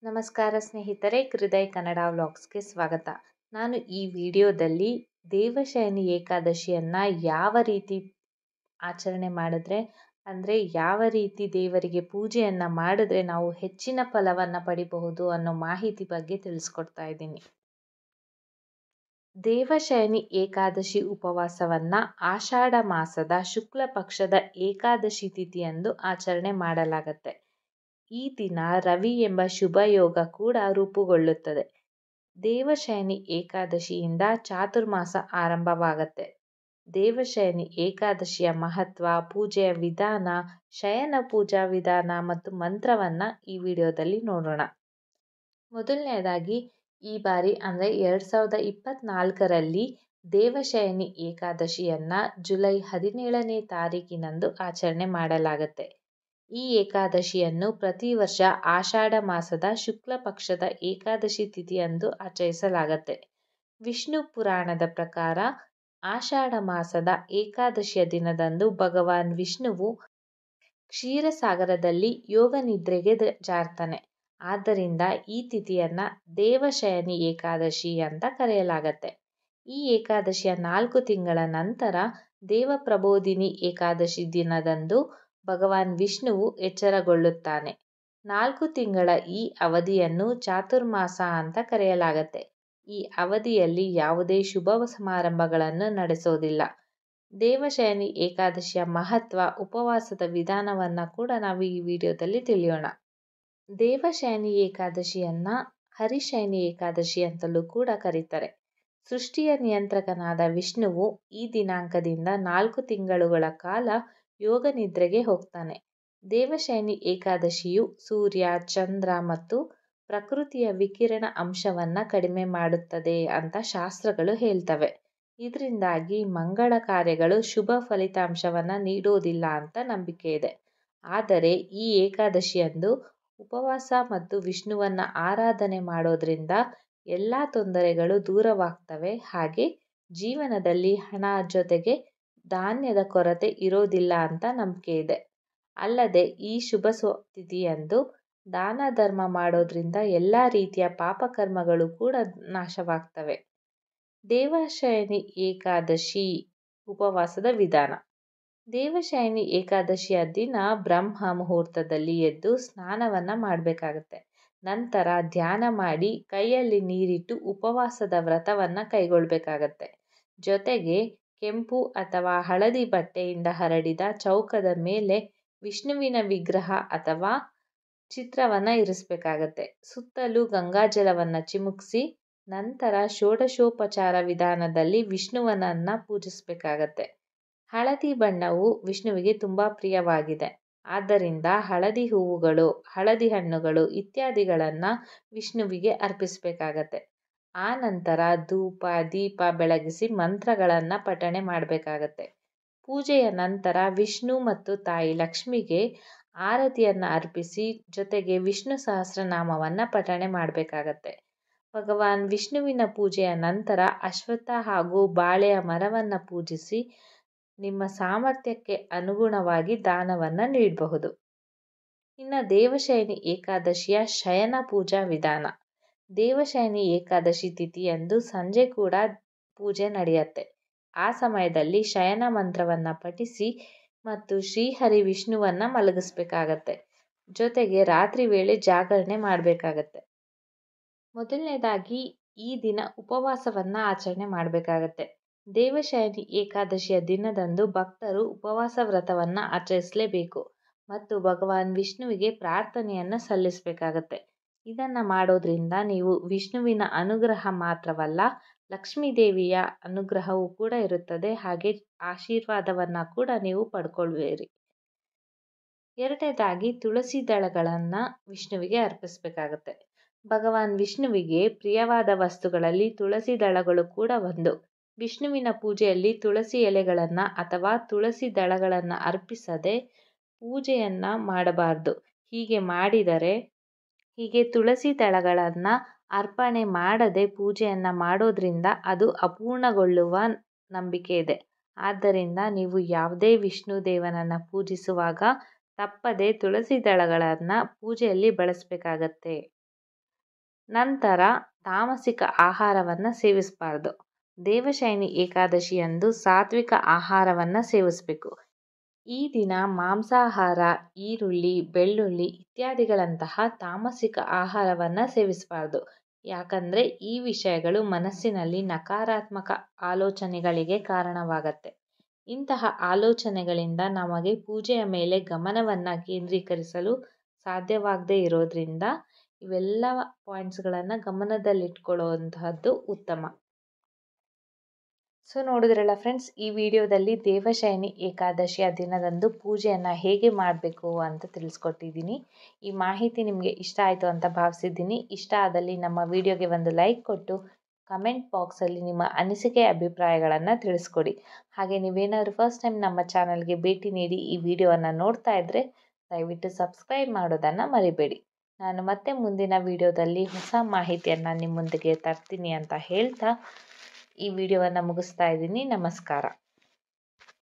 ನಮಸ್ಕಾರ ಸ್ನೇಹಿತರೆ, ಹೃದಯ ಕನ್ನಡ ವ್ಲಾಗ್ಸ್ಗೆ ಸ್ವಾಗತ. ನಾನು ಈ ವಿಡಿಯೋದಲ್ಲಿ ದೇವಶಯನಿ ಏಕಾದಶಿಯನ್ನು ಯಾವ ರೀತಿ ಆಚರಣೆ ಮಾಡಿದ್ರೆ ಅಂದರೆ ಯಾವ ರೀತಿ ದೇವರಿಗೆ ಪೂಜೆಯನ್ನು ಮಾಡಿದ್ರೆ ನಾವು ಹೆಚ್ಚಿನ ಫಲವನ್ನು ಪಡಿಬಹುದು ಅನ್ನೋ ಮಾಹಿತಿ ಬಗ್ಗೆ ತಿಳಿಸ್ಕೊಡ್ತಾ ಇದ್ದೀನಿ. ದೇವಶಯನಿ ಏಕಾದಶಿ ಉಪವಾಸವನ್ನು ಆಷಾಢ ಮಾಸದ ಶುಕ್ಲ ಪಕ್ಷದ ಏಕಾದಶಿ ತಿಥಿಯಂದು ಆಚರಣೆ ಮಾಡಲಾಗುತ್ತೆ. ಈ ದಿನ ರವಿ ಎಂಬ ಶುಭ ಯೋಗ ಕೂಡ ರೂಪುಗೊಳ್ಳುತ್ತದೆ. ದೇವಶಯನಿ ಏಕಾದಶಿಯಿಂದ ಚಾತುರ್ಮಾಸ ಆರಂಭವಾಗುತ್ತೆ. ದೇವಶಯನಿ ಏಕಾದಶಿಯ ಮಹತ್ವ, ಪೂಜೆಯ ವಿಧಾನ, ಶಯನ ಪೂಜಾ ವಿಧಾನ ಮತ್ತು ಮಂತ್ರವನ್ನು ಈ ವಿಡಿಯೋದಲ್ಲಿ ನೋಡೋಣ. ಮೊದಲನೆಯದಾಗಿ ಈ ಬಾರಿ ಅಂದರೆ 2024ರಲ್ಲಿ ದೇವಶಯನಿ ಏಕಾದಶಿಯನ್ನು ಜುಲೈ 17ನೇ ತಾರೀಕಿನಂದು ಆಚರಣೆ ಮಾಡಲಾಗುತ್ತೆ. ಈ ಏಕಾದಶಿಯನ್ನು ಪ್ರತಿ ವರ್ಷ ಆಷಾಢ ಮಾಸದ ಶುಕ್ಲ ಪಕ್ಷದ ಏಕಾದಶಿ ತಿಥಿಯಂದು ಆಚರಿಸಲಾಗುತ್ತೆ. ವಿಷ್ಣು ಪುರಾಣದ ಪ್ರಕಾರ ಆಷಾಢ ಮಾಸದ ಏಕಾದಶಿಯ ದಿನದಂದು ಭಗವಾನ್ ವಿಷ್ಣುವು ಕ್ಷೀರಸಾಗರದಲ್ಲಿ ಯೋಗ ನಿದ್ರೆಗೆ ಜಾರ್ತಾನೆ. ಆದ್ದರಿಂದ ಈ ತಿಥಿಯನ್ನು ದೇವಶಯನಿ ಏಕಾದಶಿ ಅಂತ ಕರೆಯಲಾಗುತ್ತೆ. ಈ ಏಕಾದಶಿಯ 4 ತಿಂಗಳ ನಂತರ ದೇವಪ್ರಬೋಧಿನಿ ಏಕಾದಶಿ ದಿನದಂದು ಭಗವಾನ್ ವಿಷ್ಣುವು ಎಚ್ಚರಗೊಳ್ಳುತ್ತಾನೆ. 4 ತಿಂಗಳ ಈ ಅವಧಿಯನ್ನು ಚಾತುರ್ಮಾಸ ಅಂತ ಕರೆಯಲಾಗುತ್ತೆ. ಈ ಅವಧಿಯಲ್ಲಿ ಯಾವುದೇ ಶುಭ ಸಮಾರಂಭಗಳನ್ನು ನಡೆಸೋದಿಲ್ಲ. ದೇವಶಯನಿ ಏಕಾದಶಿಯ ಮಹತ್ವ, ಉಪವಾಸದ ವಿಧಾನವನ್ನು ಕೂಡ ನಾವು ಈ ವಿಡಿಯೋದಲ್ಲಿ ತಿಳಿಯೋಣ. ದೇವಶಯನಿ ಏಕಾದಶಿಯನ್ನು ಹರಿಶಯನಿ ಏಕಾದಶಿ ಅಂತಲೂ ಕೂಡ ಕರೀತಾರೆ. ಸೃಷ್ಟಿಯ ನಿಯಂತ್ರಕನಾದ ವಿಷ್ಣುವು ಈ ದಿನಾಂಕದಿಂದ 4 ತಿಂಗಳುಗಳ ಕಾಲ ಯೋಗ ನಿದ್ರೆಗೆ ಹೋಗ್ತಾನೆ. ದೇವಶಯನಿ ಏಕಾದಶಿಯು ಸೂರ್ಯ, ಚಂದ್ರ ಮತ್ತು ಪ್ರಕೃತಿಯ ವಿಕಿರಣ ಅಂಶವನ್ನು ಕಡಿಮೆ ಮಾಡುತ್ತದೆ ಅಂತ ಶಾಸ್ತ್ರಗಳು ಹೇಳ್ತವೆ. ಇದರಿಂದಾಗಿ ಮಂಗಳ ಕಾರ್ಯಗಳು ಶುಭ ಫಲಿತಾಂಶವನ್ನು ನೀಡೋದಿಲ್ಲ ಅಂತ ನಂಬಿಕೆ ಇದೆ. ಆದರೆ ಈ ಏಕಾದಶಿಯಂದು ಉಪವಾಸ ಮತ್ತು ವಿಷ್ಣುವನ್ನು ಆರಾಧನೆ ಮಾಡೋದ್ರಿಂದ ಎಲ್ಲ ತೊಂದರೆಗಳು ದೂರವಾಗ್ತವೆ. ಹಾಗೆ ಜೀವನದಲ್ಲಿ ಹಣ ಜೊತೆಗೆ ಧಾನ್ಯದ ಕೊರತೆ ಇರೋದಿಲ್ಲ ಅಂತ ನಂಬಿಕೆ ಇದೆ. ಅಲ್ಲದೆ ಈ ಶುಭ ತಿಥಿಯಂದು ದಾನ ಧರ್ಮ ಮಾಡೋದ್ರಿಂದ ಎಲ್ಲ ರೀತಿಯ ಪಾಪಕರ್ಮಗಳು ಕೂಡ ನಾಶವಾಗ್ತವೆ. ದೇವಶಯನಿ ಏಕಾದಶಿ ಉಪವಾಸದ ವಿಧಾನ. ದೇವಶಯನಿ ಏಕಾದಶಿಯ ದಿನ ಬ್ರಹ್ಮ ಮುಹೂರ್ತದಲ್ಲಿ ಎದ್ದು ಸ್ನಾನವನ್ನು ಮಾಡಬೇಕಾಗತ್ತೆ. ನಂತರ ಧ್ಯಾನ ಮಾಡಿ ಕೈಯಲ್ಲಿ ನೀರಿಟ್ಟು ಉಪವಾಸದ ವ್ರತವನ್ನು ಕೈಗೊಳ್ಳಬೇಕಾಗತ್ತೆ. ಜೊತೆಗೆ ಕೆಂಪು ಅಥವಾ ಹಳದಿ ಬಟ್ಟೆಯಿಂದ ಹರಡಿದ ಚೌಕದ ಮೇಲೆ ವಿಷ್ಣುವಿನ ವಿಗ್ರಹ ಅಥವಾ ಚಿತ್ರವನ್ನು ಇರಿಸಬೇಕಾಗತ್ತೆ. ಸುತ್ತಲೂ ಗಂಗಾಜಲವನ್ನು ಚಿಮುಕಿಸಿ ನಂತರ ಷೋಡಶೋಪಚಾರ ವಿಧಾನದಲ್ಲಿ ವಿಷ್ಣುವನನ್ನು ಪೂಜಿಸಬೇಕಾಗತ್ತೆ. ಹಳದಿ ಬಣ್ಣವು ವಿಷ್ಣುವಿಗೆ ತುಂಬ ಪ್ರಿಯವಾಗಿದೆ. ಆದ್ದರಿಂದ ಹಳದಿ ಹೂವುಗಳು, ಹಳದಿ ಹಣ್ಣುಗಳು ಇತ್ಯಾದಿಗಳನ್ನು ವಿಷ್ಣುವಿಗೆ ಅರ್ಪಿಸಬೇಕಾಗತ್ತೆ. ಆ ನಂತರ ಧೂಪ ದೀಪ ಬೆಳಗಿಸಿ ಮಂತ್ರಗಳನ್ನು ಪಠಣೆ ಮಾಡಬೇಕಾಗತ್ತೆ. ಪೂಜೆಯ ನಂತರ ವಿಷ್ಣು ಮತ್ತು ತಾಯಿ ಲಕ್ಷ್ಮಿಗೆ ಆರತಿಯನ್ನು ಅರ್ಪಿಸಿ ಜೊತೆಗೆ ವಿಷ್ಣು ಸಹಸ್ರನಾಮವನ್ನು ಪಠಣೆ ಮಾಡಬೇಕಾಗತ್ತೆ. ಭಗವಾನ್ ವಿಷ್ಣುವಿನ ಪೂಜೆಯ ನಂತರ ಅಶ್ವತ್ಥ ಹಾಗೂ ಬಾಳೆಯ ಮರವನ್ನು ಪೂಜಿಸಿ ನಿಮ್ಮ ಸಾಮರ್ಥ್ಯಕ್ಕೆ ಅನುಗುಣವಾಗಿ ದಾನವನ್ನು ನೀಡಬಹುದು. ಇನ್ನು ದೇವಶಯನಿ ಏಕಾದಶಿಯ ಶಯನ ಪೂಜಾ ವಿಧಾನ. ದೇವಶಯನಿ ಏಕಾದಶಿ ತಿಥಿಯಂದು ಸಂಜೆ ಕೂಡ ಪೂಜೆ ನಡೆಯುತ್ತೆ. ಆ ಸಮಯದಲ್ಲಿ ಶಯನ ಮಂತ್ರವನ್ನು ಪಠಿಸಿ ಮತ್ತು ಶ್ರೀಹರಿ ವಿಷ್ಣುವನ್ನು ಮಲಗಿಸಬೇಕಾಗತ್ತೆ. ಜೊತೆಗೆ ರಾತ್ರಿ ವೇಳೆ ಜಾಗರಣೆ ಮಾಡಬೇಕಾಗತ್ತೆ. ಮೊದಲನೇದಾಗಿ ಈ ದಿನ ಉಪವಾಸವನ್ನು ಆಚರಣೆ ಮಾಡಬೇಕಾಗತ್ತೆ. ದೇವಶಯನಿ ಏಕಾದಶಿಯ ದಿನದಂದು ಭಕ್ತರು ಉಪವಾಸ ವ್ರತವನ್ನು ಆಚರಿಸಲೇಬೇಕು ಮತ್ತು ಭಗವಾನ್ ವಿಷ್ಣುವಿಗೆ ಪ್ರಾರ್ಥನೆಯನ್ನು ಸಲ್ಲಿಸಬೇಕಾಗತ್ತೆ. ಇದನ್ನು ಮಾಡೋದ್ರಿಂದ ನೀವು ವಿಷ್ಣುವಿನ ಅನುಗ್ರಹ ಮಾತ್ರವಲ್ಲ, ಲಕ್ಷ್ಮೀದೇವಿಯ ಅನುಗ್ರಹವೂ ಕೂಡ ಇರುತ್ತದೆ. ಹಾಗೆ ಆಶೀರ್ವಾದವನ್ನು ಕೂಡ ನೀವು ಪಡ್ಕೊಳ್ಬೇರಿ. ಎರಡನೇದಾಗಿ ತುಳಸಿ ದಳಗಳನ್ನು ವಿಷ್ಣುವಿಗೆ ಅರ್ಪಿಸಬೇಕಾಗತ್ತೆ. ಭಗವಾನ್ ವಿಷ್ಣುವಿಗೆ ಪ್ರಿಯವಾದ ವಸ್ತುಗಳಲ್ಲಿ ತುಳಸಿ ದಳಗಳು ಕೂಡ ಒಂದು. ವಿಷ್ಣುವಿನ ಪೂಜೆಯಲ್ಲಿ ತುಳಸಿ ಎಲೆಗಳನ್ನು ಅಥವಾ ತುಳಸಿ ದಳಗಳನ್ನು ಅರ್ಪಿಸದೆ ಪೂಜೆಯನ್ನು ಮಾಡಬಾರ್ದು. ಹೀಗೆ ತುಳಸಿ ದಳಗಳನ್ನು ಅರ್ಪಣೆ ಮಾಡದೆ ಪೂಜೆಯನ್ನು ಮಾಡೋದ್ರಿಂದ ಅದು ಅಪೂರ್ಣಗೊಳ್ಳುವ ನಂಬಿಕೆ ಇದೆ. ಆದ್ದರಿಂದ ನೀವು ಯಾವುದೇ ವಿಷ್ಣು ದೇವನನ್ನು ಪೂಜಿಸುವಾಗ ತಪ್ಪದೆ ತುಳಸಿ ದಳಗಳನ್ನು ಪೂಜೆಯಲ್ಲಿ ಬಳಸಬೇಕಾಗತ್ತೆ. ನಂತರ ತಾಮಸಿಕ ಆಹಾರವನ್ನು ಸೇವಿಸಬಾರ್ದು. ದೇವಶಯನಿ ಏಕಾದಶಿಯಂದು ಸಾತ್ವಿಕ ಆಹಾರವನ್ನು ಸೇವಿಸಬೇಕು. ಈ ದಿನ ಮಾಂಸಾಹಾರ, ಈರುಳ್ಳಿ, ಬೆಳ್ಳುಳ್ಳಿ ಇತ್ಯಾದಿಗಳಂತಹ ತಾಮಸಿಕ ಆಹಾರವನ್ನು ಸೇವಿಸಬಾರ್ದು. ಯಾಕಂದರೆ ಈ ವಿಷಯಗಳು ಮನಸ್ಸಿನಲ್ಲಿ ನಕಾರಾತ್ಮಕ ಆಲೋಚನೆಗಳಿಗೆ ಕಾರಣವಾಗತ್ತೆ. ಇಂತಹ ಆಲೋಚನೆಗಳಿಂದ ನಮಗೆ ಪೂಜೆಯ ಮೇಲೆ ಗಮನವನ್ನು ಕೇಂದ್ರೀಕರಿಸಲು ಸಾಧ್ಯವಾಗದೇ ಇರೋದ್ರಿಂದ ಇವೆಲ್ಲ ಪಾಯಿಂಟ್ಸ್ಗಳನ್ನು ಗಮನದಲ್ಲಿಟ್ಕೊಳ್ಳುವಂತಹದ್ದು ಉತ್ತಮ. ಸೊ ನೋಡಿದ್ರಲ್ಲ ಫ್ರೆಂಡ್ಸ್, ಈ ವಿಡಿಯೋದಲ್ಲಿ ದೇವಶಯನಿ ಏಕಾದಶಿಯ ದಿನದಂದು ಪೂಜೆಯನ್ನು ಹೇಗೆ ಮಾಡಬೇಕು ಅಂತ ತಿಳಿಸ್ಕೊಟ್ಟಿದ್ದೀನಿ. ಈ ಮಾಹಿತಿ ನಿಮಗೆ ಇಷ್ಟ ಆಯಿತು ಅಂತ ಭಾವಿಸಿದ್ದೀನಿ. ಇಷ್ಟ ಆದಲ್ಲಿ ನಮ್ಮ ವಿಡಿಯೋಗೆ ಒಂದು ಲೈಕ್ ಕೊಟ್ಟು ಕಮೆಂಟ್ ಬಾಕ್ಸಲ್ಲಿ ನಿಮ್ಮ ಅನಿಸಿಕೆ ಅಭಿಪ್ರಾಯಗಳನ್ನು ತಿಳಿಸ್ಕೊಡಿ. ಹಾಗೆ ನೀವೇನಾದರೂ ಫಸ್ಟ್ ಟೈಮ್ ನಮ್ಮ ಚಾನಲ್ಗೆ ಭೇಟಿ ನೀಡಿ ಈ ವಿಡಿಯೋವನ್ನು ನೋಡ್ತಾ ಇದ್ದರೆ ದಯವಿಟ್ಟು ಸಬ್ಸ್ಕ್ರೈಬ್ ಮಾಡೋದನ್ನು ಮರಿಬೇಡಿ. ನಾನು ಮತ್ತೆ ಮುಂದಿನ ವಿಡಿಯೋದಲ್ಲಿ ಹೊಸ ಮಾಹಿತಿಯನ್ನು ನಿಮ್ಮ ಮುಂದೆಗೆ ತರ್ತೀನಿ ಅಂತ ಹೇಳ್ತಾ ಈ ವಿಡಿಯೋವನ್ನು ಮುಗಿಸ್ತಾ ಇದ್ದೀನಿ. ನಮಸ್ಕಾರ.